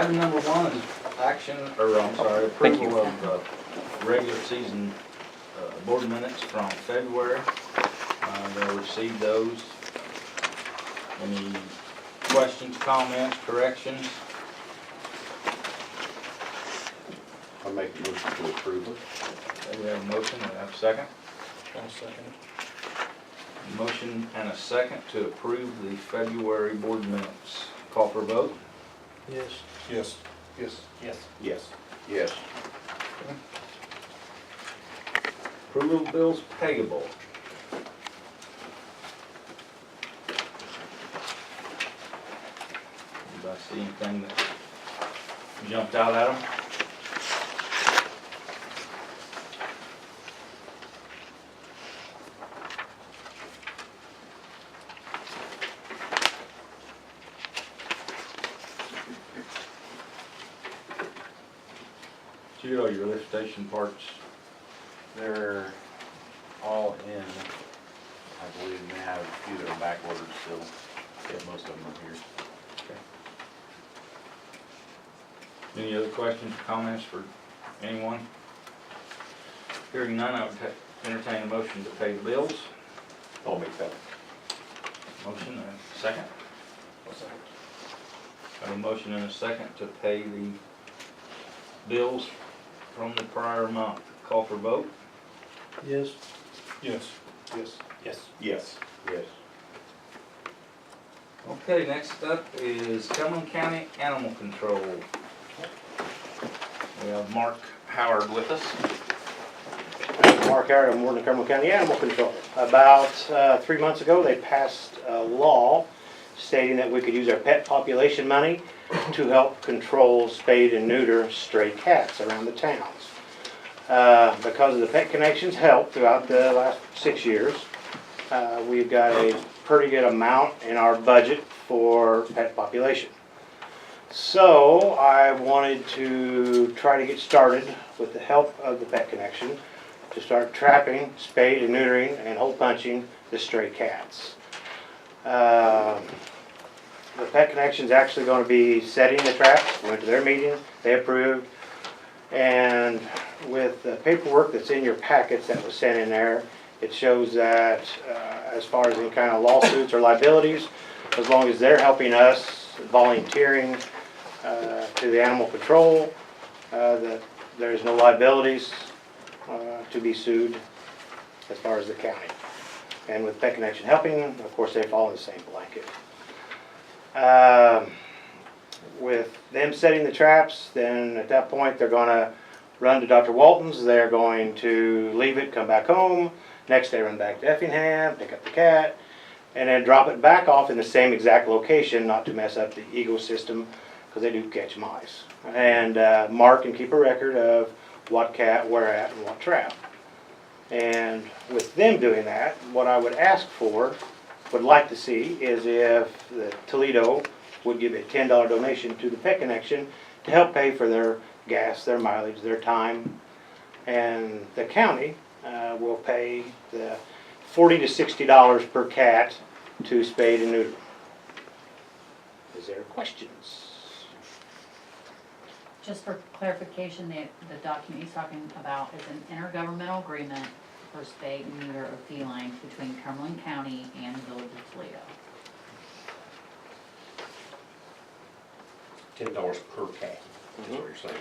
Item number 1 is approval of regular season board minutes from February. They'll receive those. Any questions, comments, corrections? I'll make a motion to approve it. Okay, we have a motion, we have a second. I'll second. Motion and a second to approve the February board minutes. Call for a vote? Yes. Yes. Yes. Yes. Yes. Yes. Approval of bills payable. Anybody see anything that jumped out at them? Did you get all your lift station parts? They're all in, I believe, and they have a few that are back ordered still. Yeah, most of them are here. Any other questions or comments for anyone? Hearing none, I would entertain a motion to pay the bills. I'll make that. Motion and a second. I'll second. I have a motion and a second to pay the bills from the prior month. Call for vote? Yes. Yes. Yes. Yes. Yes. Yes. Okay, next up is Cumberland County Animal Control. We have Mark Howard with us. Mark Howard, I'm Warden of Cumberland County Animal Control. About 3 months ago, they passed a law stating that we could use our pet population money to help control spayed and neuter stray cats around the towns. Because of the Pet Connections help throughout the last 6 years, we've got a pretty good amount in our budget for pet population. So I wanted to try to get started with the help of the Pet Connection to start trapping, spayed and neutering, and hole punching the stray cats. The Pet Connection's actually going to be setting the traps. Went to their meeting, they approved, and with the paperwork that's in your packets that was sent in there, it shows that as far as any kind of lawsuits or liabilities, as long as they're helping us, volunteering to the animal control, that there's no liabilities to be sued as far as the county. And with Pet Connection helping, of course, they fall in the same blanket. With them setting the traps, then at that point they're going to run to Dr. Walton's. They're going to leave it, come back home. Next they run back to Effingham, pick up the cat, and then drop it back off in the same exact location, not to mess up the ecosystem, because they do catch mice. And mark and keep a record of what cat, where at, and what trap. And with them doing that, what I would ask for, would like to see, is if the Toledo would give a $10 donation to the Pet Connection to help pay for their gas, their mileage, their time. And the county will pay the $40 to $60 per cat to spade and neuter. Is there questions? Just for clarification, the document he's talking about is an intergovernmental agreement for spay and neuter of felines between Cumberland County and the Village of Toledo. $10 per cat, is what you're saying.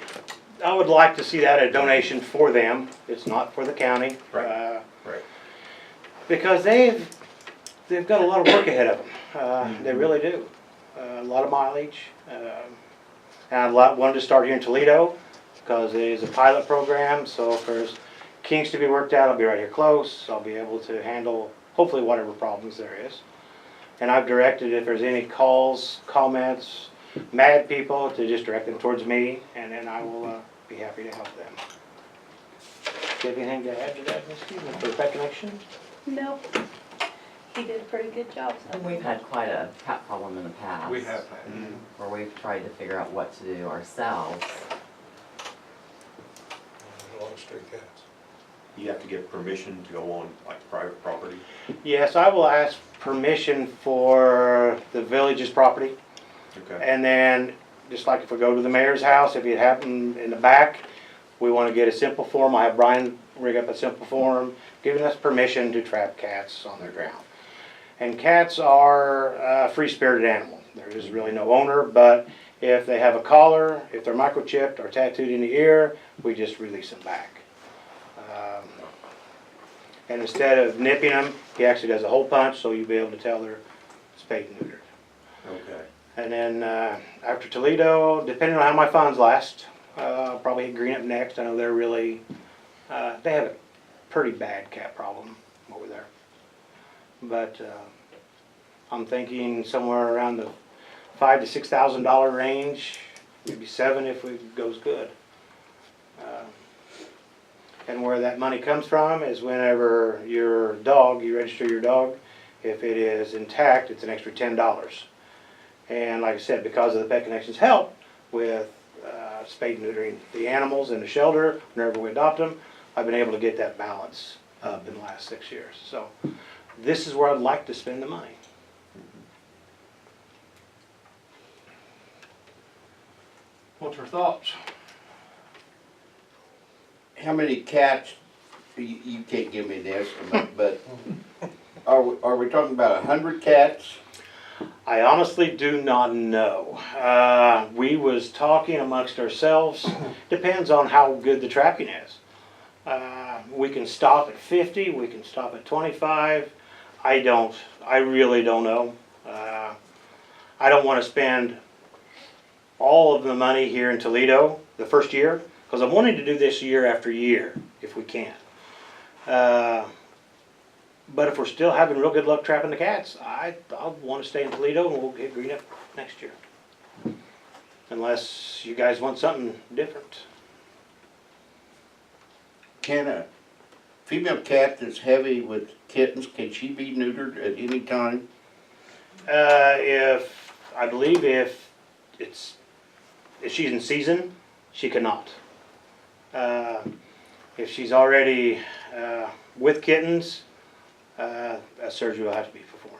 I would like to see that a donation for them. It's not for the county. Right. Right. Because they've got a lot of work ahead of them. They really do. A lot of mileage. And I wanted to start here in Toledo because it is a pilot program. So if there's kinks to be worked out, I'll be right here close. I'll be able to handle hopefully whatever problems there is. And I've directed if there's any calls, comments, mad people, to just direct them towards me, and then I will be happy to help them. Do you have anything to add to that, Ms. Stevens, for the Pet Connection? Nope. He did a pretty good job. So. We've had quite a cat problem in the past. We have had. Where we've tried to figure out what to do ourselves. There's a lot of stray cats. You have to get permission to go on like private property. Yes, I will ask permission for the village's property, Okay. and then just like if we go to the mayor's house, if it happened in the back, we want to get a simple form. I have Brian rig up a simple form, giving us permission to trap cats on their ground. And cats are a free-spirited animal. There is really no owner, but if they have a collar, if they're microchipped or tattooed in the ear, we just release them back. And instead of nipping them, he actually does a hole punch, so you'll be able to tell they're spayed and neutered. Okay. And then after Toledo, depending on how my funds last, I'll probably hit Green Up next. I know they're really, they have a pretty bad cat problem over there. But I'm thinking somewhere around the $5,000 to $6,000 range, maybe $7,000 if it goes good. And where that money comes from is whenever your dog, you register your dog, if it is intact, it's an extra $10. And like I said, because of the Pet Connections help with spade and neutering the animals in the shelter, whenever we adopt them, I've been able to get that balance up in the last 6 years. So this is where I'd like to spend the money. What's your thoughts? How many cats, you can't give me an estimate, but are we talking about 100 cats? I honestly do not know. We was talking amongst ourselves, depends on how good the trapping is. We can stop at 50, we can stop at 25. I really don't know. I don't want to spend all of the money here in Toledo the first year, because I'm wanting to do this year after year, if we can. But if we're still having real good luck trapping the cats, I'll want to stay in Toledo and we'll get Green Up next year. Unless you guys want something different. Can a female cat that's heavy with kittens, can she be neutered at any time? I believe if she's in season, she cannot. If she's already with kittens, a surgery will have to be performed.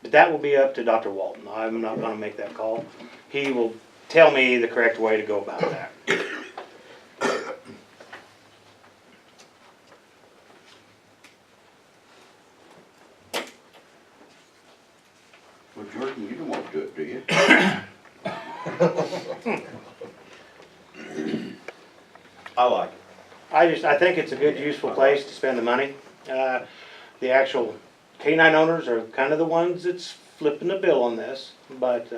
But that will be up to Dr. Walton. I'm not going to make that call. He will tell me the correct way to go about that. Well, Jordan, you don't want to do it, do you? I like it. I think it's a good, useful place to spend the money. The actual canine owners are kind of the ones that's flipping the bill on this. But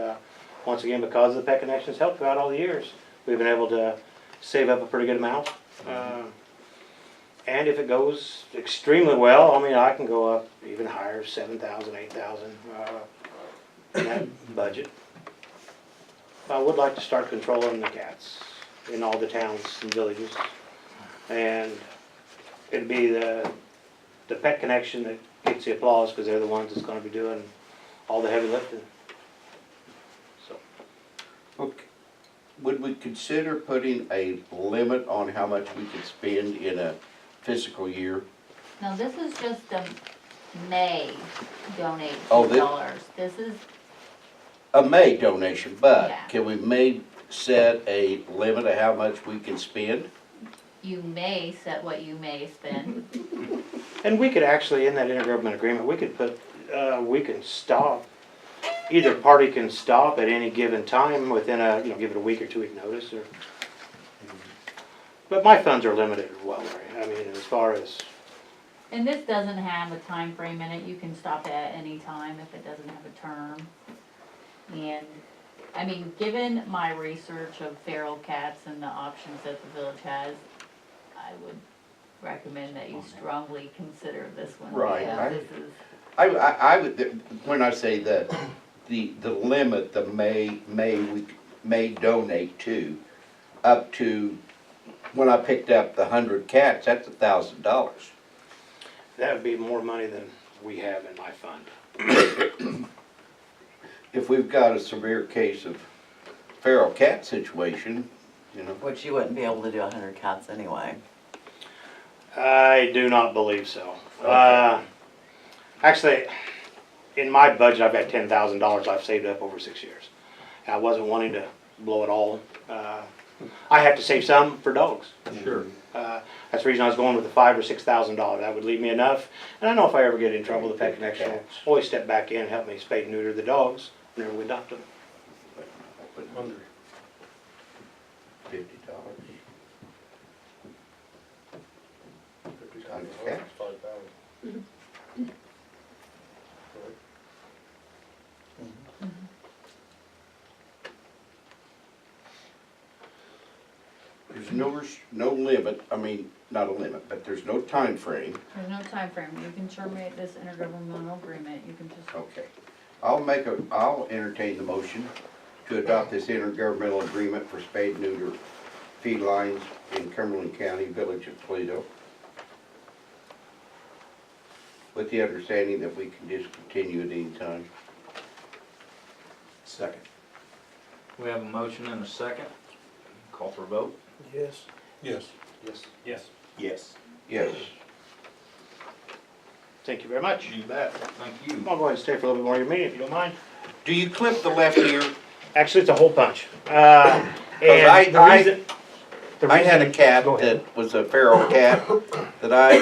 once again, because of the Pet Connections help throughout all the years, we've been able to save up a pretty good amount. And if it goes extremely well, I mean, I can go up even higher, 7,000, 8,000 in that budget. I would like to start controlling the cats in all the towns and villages. And it'd be the Pet Connection that gets the applause because they're the ones that's going to be doing all the heavy lifting. So, Okay. Would we consider putting a limit on how much we could spend in a fiscal year? Now, this is just a May donate Oh, this- $2. This is, A May donation, but Yeah. can we set a limit of how much we can spend? you may set what you may spend. and we could actually, in that intergovernmental agreement, we could put, we can stop. Either party can stop at any given time within give it a week or 2 week notice. But my funds are limited as well, Larry. I mean, as far as, And this doesn't have a time frame in it, you can stop at any time if it doesn't have a term. And, I mean, given my research of feral cats and the options that the village has, I would recommend that you strongly consider this one. Right. because This is, I would, when I say the limit, the we may donate to, up to, when I picked up the 100 cats, that's $1,000. that would be more money than we have in my fund. If we've got a severe case of feral cat situation, you know. Which you wouldn't be able to do 100 cats anyway. I do not believe so. Okay. Actually, in my budget, I've got $10,000 I've saved up over 6 years. I wasn't wanting to blow it all. I have to save some for dogs. Sure. That's the reason I was going with the $5,000 or $6,000. That would leave me enough. And I know if I ever get in trouble, the Pet Connection will always step back in and help me spay and neuter the dogs whenever we adopt them. $50. Okay. There's no limit, I mean, not a limit, but there's no time frame. There's no time frame. You can terminate this intergovernmental agreement, you can just, Okay. I'll entertain the motion to adopt this intergovernmental agreement for spayed and neuter felines in Cumberland County, Village of Toledo. With the understanding that we can discontinue at any time. Second. We have a motion and a second. Call for a vote. Yes. Yes. Yes. Yes. Yes. Yes. Thank you very much. You bet. Thank you. I'll go ahead and stay for a little bit more of your meeting if you don't mind. Do you clip the left ear? Actually, it's a hole punch. I The I had a reason- cat Go ahead. that was a feral cat that I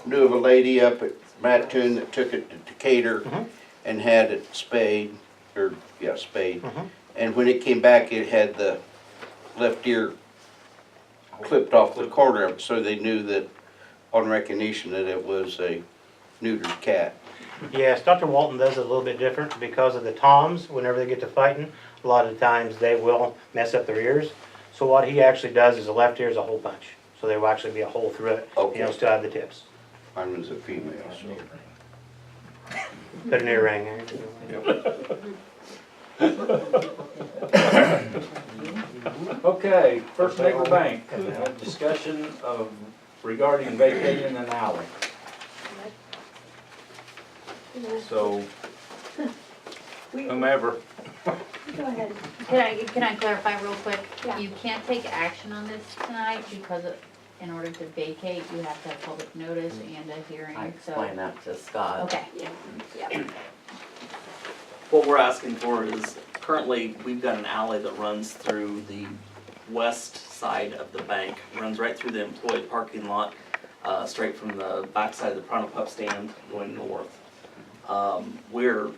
knew of a lady up at Mattoon that took it to Decatur Mhm. and had it spayed, spayed. Mhm. And when it came back, it had the left ear clipped off the corner of it, so they knew that on recognition that it was a neutered cat. Yes, Dr. Walton does it a little bit different because of the toms. Whenever they get to fighting, a lot of times they will mess up their ears. So what he actually does is the left ear is a hole punch. So there will actually be a hole through it. And Okay. you'll still have the tips. Mine was a female, so. Put an earring there. Okay, First Neighbor Bank, discussion of regarding vacating an alley. So whomever, Go ahead. can I clarify real quick? Yeah. You can't take action on this tonight because in order to vacate, you have to have public notice and a hearing, I so. explained that to Scott. Okay, Yeah. What we're asking for is, currently, we've got an alley that runs through the west side of the bank, runs right through the employee parking lot, straight from the backside of the Pronto Pup stand going north. We're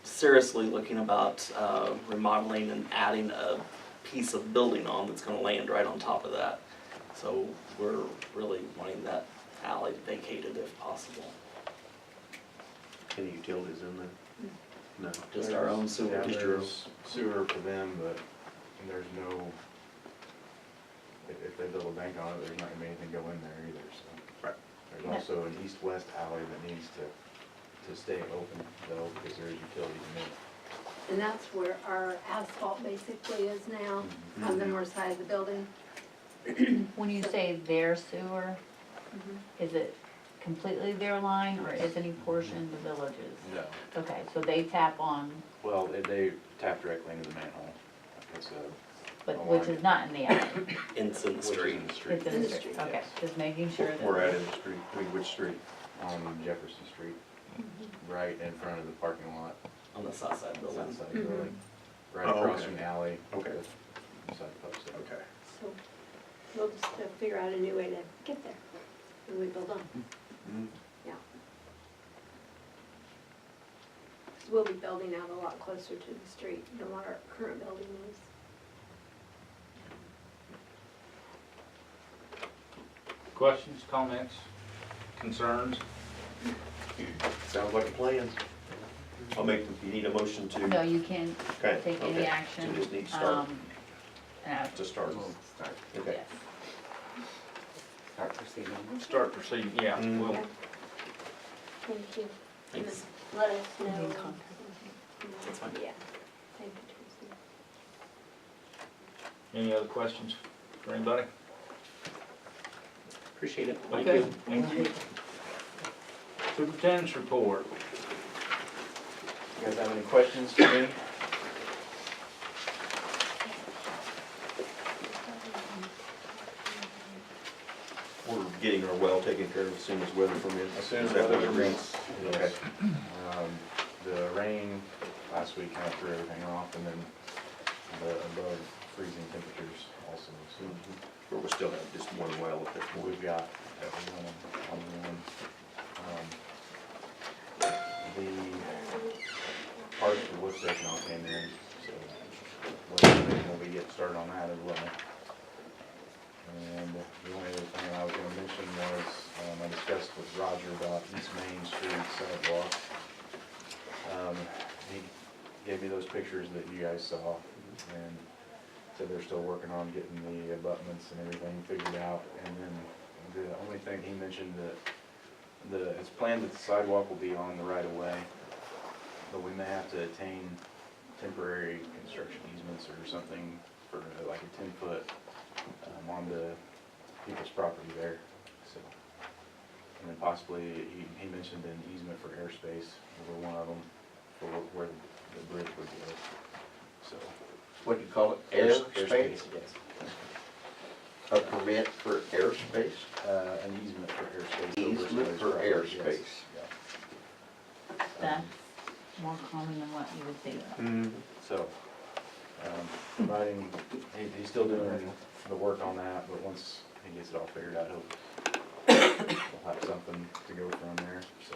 seriously looking about remodeling and adding a piece of building on that's gonna land right on top of that. So we're really wanting that alley vacated if possible. Any utilities in there? No. Just our own sewer. Yeah, there's sewer for them, but there's no, if they build a bank on it, there's not gonna be anything go in there either, so. Right. There's also an east-west alley that needs to stay open though, because there's utilities in it. And that's where our asphalt basically is now, on the north side of the building. when you say their sewer, is it completely their line or is any portion the village's? No. Okay, so they tap on, Well, they tap directly into the manhole. It's but which is not in the alley, It's in the which is street. in the street. it's in the street, okay, just making sure that. We're at in the street, which street? On Jefferson Street, right in front of the parking lot, On the south side of the building. south side of the building, right Oh, across okay. from the alley. Okay. Beside the post. Okay. So we'll just figure out a new way to get there when we build on. Yeah. 'Cause we'll be building out a lot closer to the street than what our current building is. questions, comments, concerns? Sounds like a plan. I'll make, you need a motion to, No, you can't okay, take any okay. action. So just need to start, To start. Okay. yes. Start proceeding. Start proceeding, yeah, Mm. we'll, Thank you. Thanks. Let us You know. can contact That's fine. Yeah. Thank you, Teresa. any other questions for anybody? Appreciate it. Okay, thank you. Superintendent's report. You guys have any questions for me? We're getting our well taken care of as soon as weather permits. As soon as Is that weather what agrees? permits, yes. The rain last week kind of threw everything off, and then the above freezing temperatures also. So Or we still have just one well at this point? we've got one on one. The parts for the lift station all came in, so we'll be getting started on that as well. And the only other thing I was gonna mention was, I discussed with Roger about East Main Street sidewalk. He gave me those pictures that you guys saw, and said they're still working on getting the abutments and everything figured out. And then the only thing he mentioned that it's planned that the sidewalk will be on the right of way, but we may have to attain temporary construction easements or something for like a 10-foot on the people's property there, so. And then possibly, he mentioned an easement for airspace over one of them, for where the bridge would go, so. What do you call it, airspace? Yes. A permit for airspace? An easement for airspace. over Easement somebody's for property, yes. airspace. Yeah. That's more common than what you would think. So, providing, he's still doing the work on that, but once he gets it all figured out, we'll have something to go from there, so.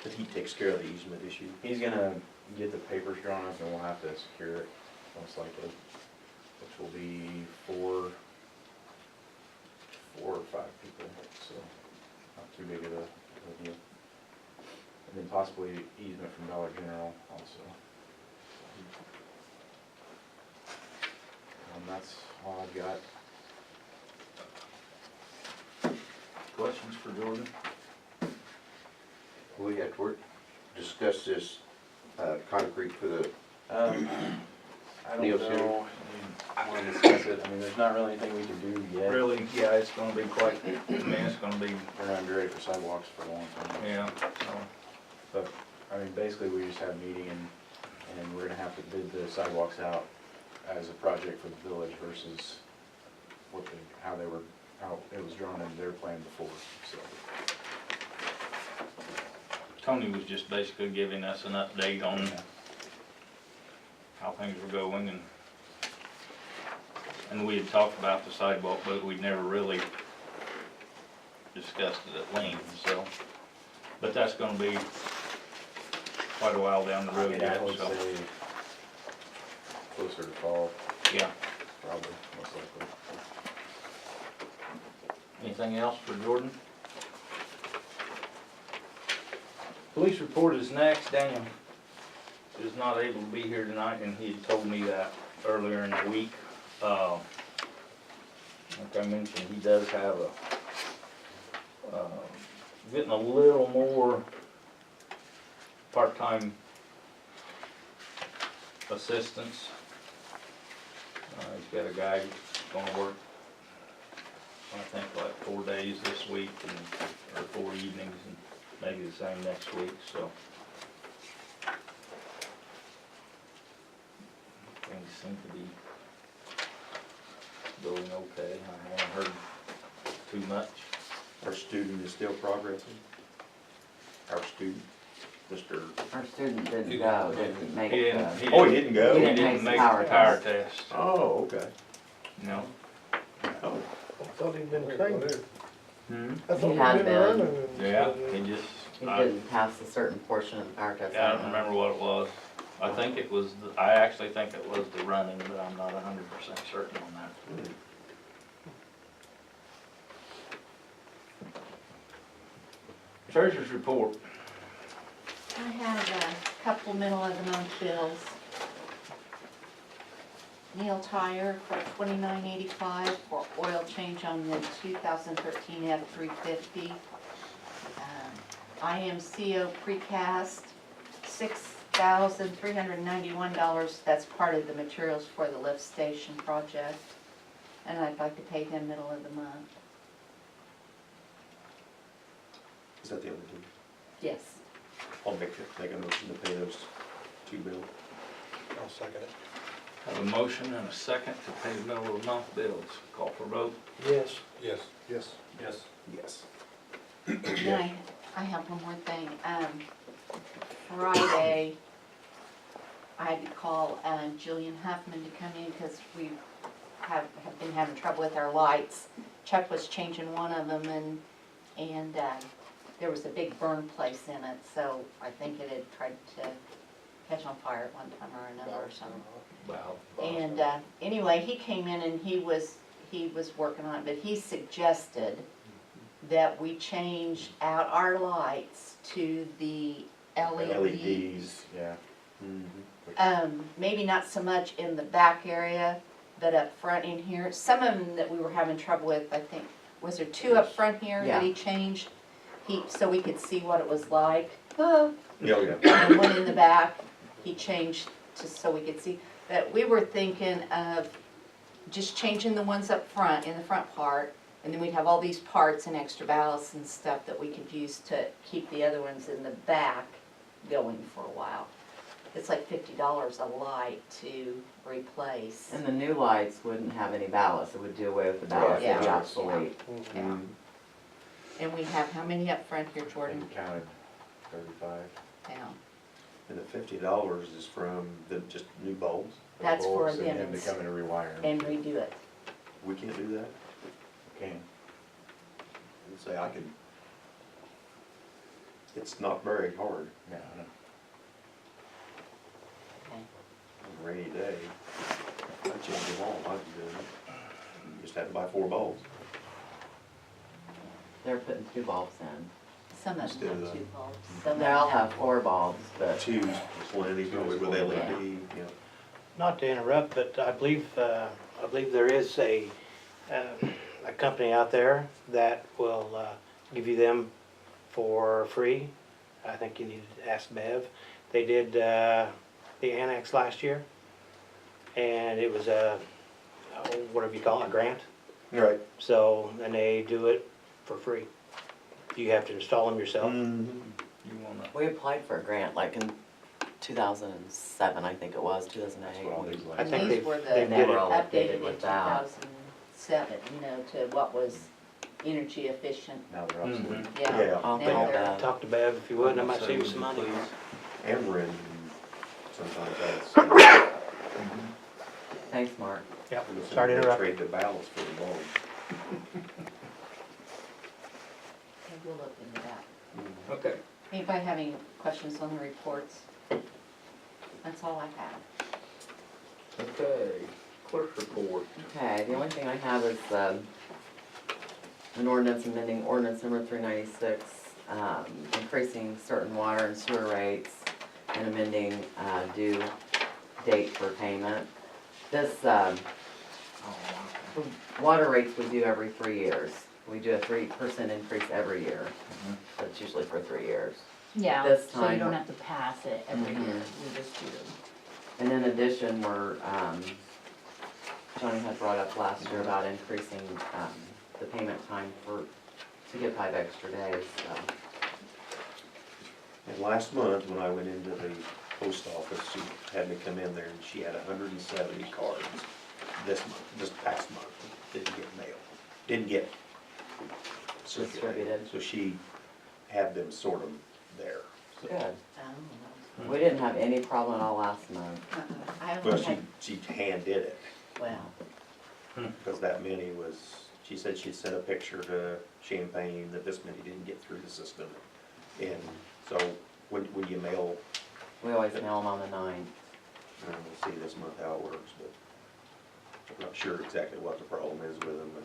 But he takes care of the easement issue. He's gonna get the papers drawn up and we'll have to secure it, most likely, which will be four or five people, so not too big of a deal. And then possibly easement from Dollar General also. That's all I've got. Questions for Jordan? We have to discuss this, concrete for the, I don't Neil, know, you wanna discuss it, I mean, there's not really anything we can do yet. Really, yeah, it's gonna be quite, I mean, it's gonna be, We're not gonna be ready for sidewalks for a long time. yeah, so, But, I mean, basically, we just had a meeting and we're gonna have to bid the sidewalks out as a project for the village versus how it was drawn in their plan before, so. Tony was just basically giving us an update on how things were going, and we had talked about the sidewalk, but we'd never really discussed it at length, so. But that's gonna be quite a while down the I road mean, yet, I would so, say closer to fall, yeah. probably, most likely. Anything else for Jordan? Police report is next. Daniel is not able to be here tonight, and he had told me that earlier in the week. Like I mentioned, he does have getting a little more part-time assistance. He's got a guy that's gonna work, I think, like 4 days this week or 4 evenings, and maybe the same next week, so. Things seem to be going okay. I haven't heard too much. Our student is still progressing. Our student, Mr. Our student didn't go, didn't make He the, didn't, Oh, he didn't go? He didn't didn't make make the power the power test. test, Oh, okay. no. Oh, I thought he'd been trained. Hmm? I thought He had he'd been. running and Yeah, stuff. he just, he I didn't pass a certain portion of the power test. I don't remember what it was. I think it was, I actually think it was the running, but I'm not 100% certain on that. Treasurer's report. I have a couple middle of the month bills. Neil Tire for $29.85 for oil change on the 2013 F-350. IMCO precast, $6,391. That's part of the materials for the lift station project. And I'd like to pay them middle of the month. is that the only two? Yes. I'll make a motion to pay those two bills. I'll second it. Have a motion and a second to pay the middle of the month bills. Call for vote. Yes. Yes. Yes. Yes. Yes. Then I have one more thing. Friday, I had to call Jillian Huffman to come in because we have been having trouble with our lights. Chuck was changing one of them and there was a big burn place in it, so I think it had tried to catch on fire at one time or another or something. Wow. And anyway, he came in and he was working on it, but he suggested that we change out our lights to the LED. LEDs, yeah. Maybe not so much in the back area, but up front in here. Some of them that we were having trouble with, I think, was there 2 up front here that he changed? So we could see what it was like. Yeah, And one in the back, he changed so we could see. But we were thinking of just changing the ones up front, in the front part, and then we'd have all these parts and extra ballasts and stuff that we could use to keep the other ones in the back going for a while. It's like $50 a light to replace. And the new lights wouldn't have any ballast, it would do away with the ballast, it'd be Yeah. obsolete. Yeah. And we have how many up front here, I Jordan? think counted 35. Yeah. and the $50 is from the, just new bulbs. That's for Bulbs them And then to come and rewire them. And redo it. We can't do that? Can. And say I can, it's not very hard Yeah, I know. Okay. on a rainy day. I change them all, I can do it. You just have to buy 4 bulbs. They're putting 2 bulbs in. Some of Instead them of have the- 2 bulbs. Some of They them all have 4 bulbs, but 2 plenty, probably with LED, yeah. Not to interrupt, but I believe there is a company out there that will give you them for free. I think you need to ask Bev. They did the annex last year, and it was whatever you call it, a grant. Right. So, and they do it for free. You have to install them yourself. You wanna, we applied for a grant like in 2007, I think it was, That's 2008. what all these I lights. think These they've- were they the They did were it. all updated updated in with that. 2007, to what was energy efficient. Now they're obsolete. Yeah. Yeah. I'll Now call they're- Bev. Talk to Bev if you would, and I might say save you would some you money. please? Ameren, sometimes that's. Thanks, Mark. Yep, sorry to interrupt. Trade the ballast for the bulb. Okay, we'll look into that. okay. Anybody have any questions on the reports? That's all I have. Okay, clerk's report. Okay, the only thing I have is an ordinance amending ordinance number 396, increasing certain water and sewer rates and amending due date for payment. This, the water rates we do every 3 years. We do a 3% increase every year. That's usually for 3 years. Yeah, This so you time- don't have to pass it every year, Mhm. we just do. And in addition, we're, Johnny had brought up last year about increasing, the payment time to get 5 extra days, so. And last month, when I went into the post office, she had me come in there and she had 170 cards this past month, didn't get mail, didn't get circulated. Distributed. So she had them sort them there. So- Good. Oh, We didn't have any problem at all last month. I Well, only had, she hand did it, well, because that many was, she said she'd sent a picture to Champaign that this many didn't get through the system. And so when you mail, We always mail them on the 9th. we'll see this month how it works, but I'm not sure exactly what the problem is with them, but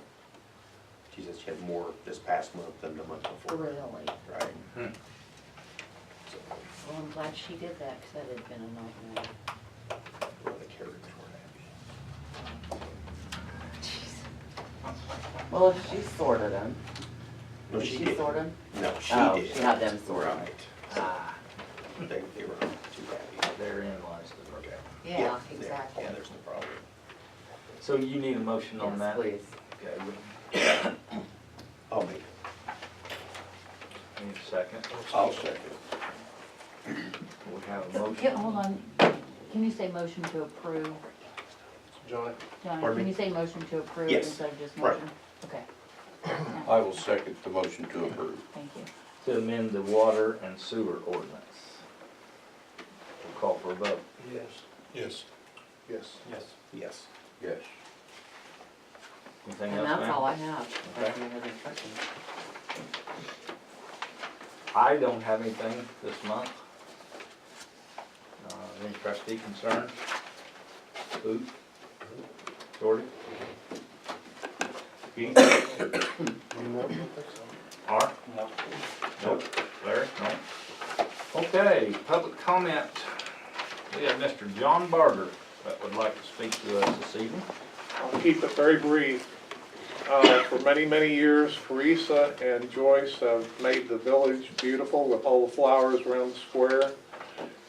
she said she had more this past month than the month before. really. Right. So, Well, I'm glad she did that, because that had been a nightmare. well, the carriers were happy. Well, if she sorted them, No, did she she didn't. sort them? No, she Oh, did. she had them sorted. Right. Ah, They were not too happy. therein lies the rub. Yeah, there. exactly. Yeah, there's no problem. So you need a motion on Yes, that? please. Okay, I'll make it. need a second? I'll second. We have a motion. Hold on, can you say motion to approve? John? John, Pardon can me? you say motion to approve Yes. instead of just Right. motion? Okay, I will second the motion to approve. thank you. To amend the water and sewer ordinance. We'll call for a vote. Yes. Yes. Yes. Yes. Yes. Yes. Anything And else, that's all ma'am? I have. Okay. Any other questions? I don't have anything this month. Any trustee concerns? Food? Jordy? Keith? Art? No. Nope. Larry? No? Okay, public comment. We have Mr. John Barger that would like to speak to us this evening. I'll keep it very brief. For many, many years, Teresa and Joyce have made the village beautiful with all the flowers around the square.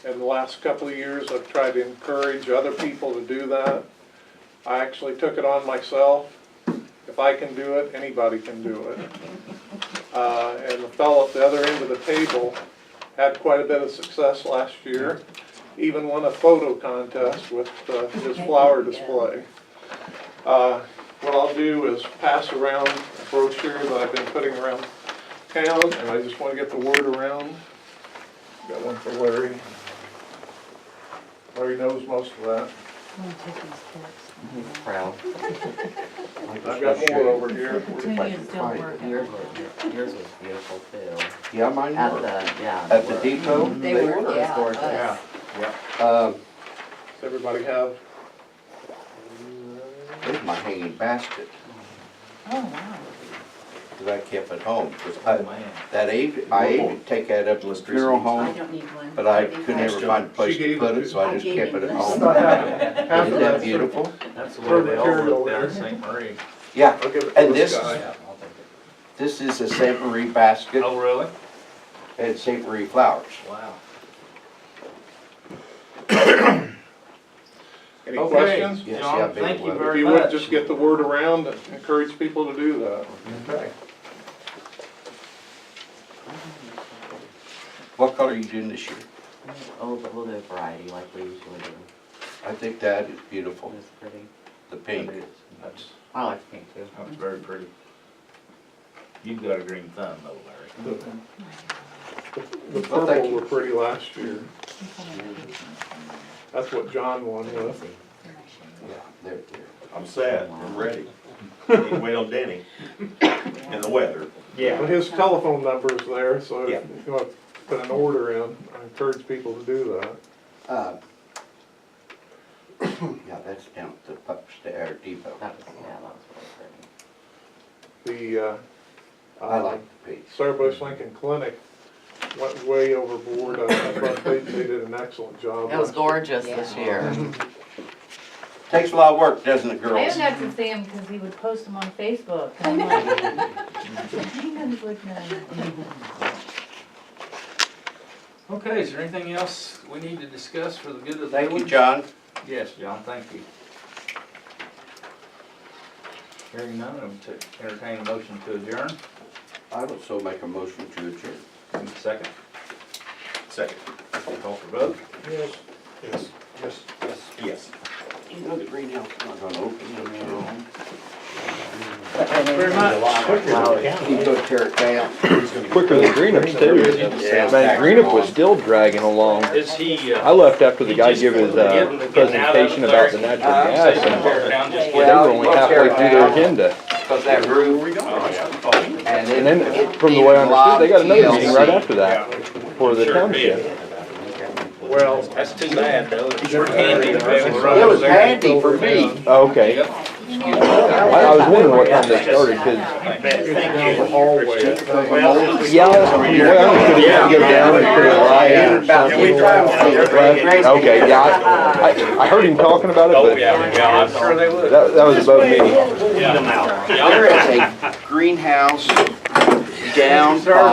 In the last couple of years, I've tried to encourage other people to do that. I actually took it on myself. If I can do it, anybody can do it. And the fellow at the other end of the table had quite a bit of success last year. Even won a photo contest with his flower display. What I'll do is pass around a brochure that I've been putting around town, and I just want to get the word around. Got one for Larry. Larry knows most of that. I'm gonna take these He's tips. proud. I've got more over The here. petunias don't work. Yours was beautiful too. Yeah, mine At were. the, yeah. At the depot? They were, It was yeah, gorgeous. us. Does everybody have? There's my hanging basket Oh, wow. that I kept at home. 'Cause Oh, man. I even take that up to the funeral I home, don't need one. but I could never find a place She to gave put it it, so I I just gave kept you it at this. home. Half Isn't of that that's beautiful? That's the For way they all material look down there. in St. Marie. Yeah, I'll give it to and this this, guy. this is a St. Marie basket Oh, really? and St. Marie flowers. Wow. Any Okay, questions? Yes, yeah, John, big thank you one. If very you much. would, just get the word around and encourage people to do that. Okay. What color are you doing this year? Oh, but we'll do a variety like we usually do. I think that is beautiful, It's pretty. the pink. That's, I like pink too. that's very pretty. You've got a green thumb though, Larry. The Well, thank purple you. were pretty last year. That's what John won with. Yeah, there. I'm set, I'm ready. Need to wait on Denny and the weather. But his telephone number's there, so Yeah. if you want to put an order in, I encourage people to do that. Yeah, that's down at the upstairs depot. That was, yeah, that was really pretty. The, I like the pink. Sarah Bush Lincoln Clinic went way overboard. I thought they did an excellent job. It was gorgeous this year. Takes a lot of work, doesn't it, I girls? haven't got to see him because he would post them on Facebook. And I'm like, hang on, look now. Okay, is there anything else we need to discuss for the good of the Thank you, village? John. Yes, John, thank you. Hearing none, I would entertain a motion to adjourn. I will so make a motion to adjourn. And second, Second. call for vote. Yes. Yes. Yes. Yes. Yes. You know the greenhouse is not gonna open later on. Very much. You go tear it down. Quicker than Greenups too. Man, Greenup was still dragging along. Is he, I left after the guy gave his presentation about the natural gas, and they were only halfway through their agenda. Cause that roof. And then, from the way I understood, they got another meeting right after that for the township. Well, that's too bad though. It's sure handy to be able to run It over was there. handy for me. Oh, okay. I was wondering what time they started, cause, down the hallway. yeah, the way I understood it, you had to go down and put a light or something. Okay, yeah, I heard him talking about it, Oh, but yeah, I'm sure they would. that was above me. There is a greenhouse down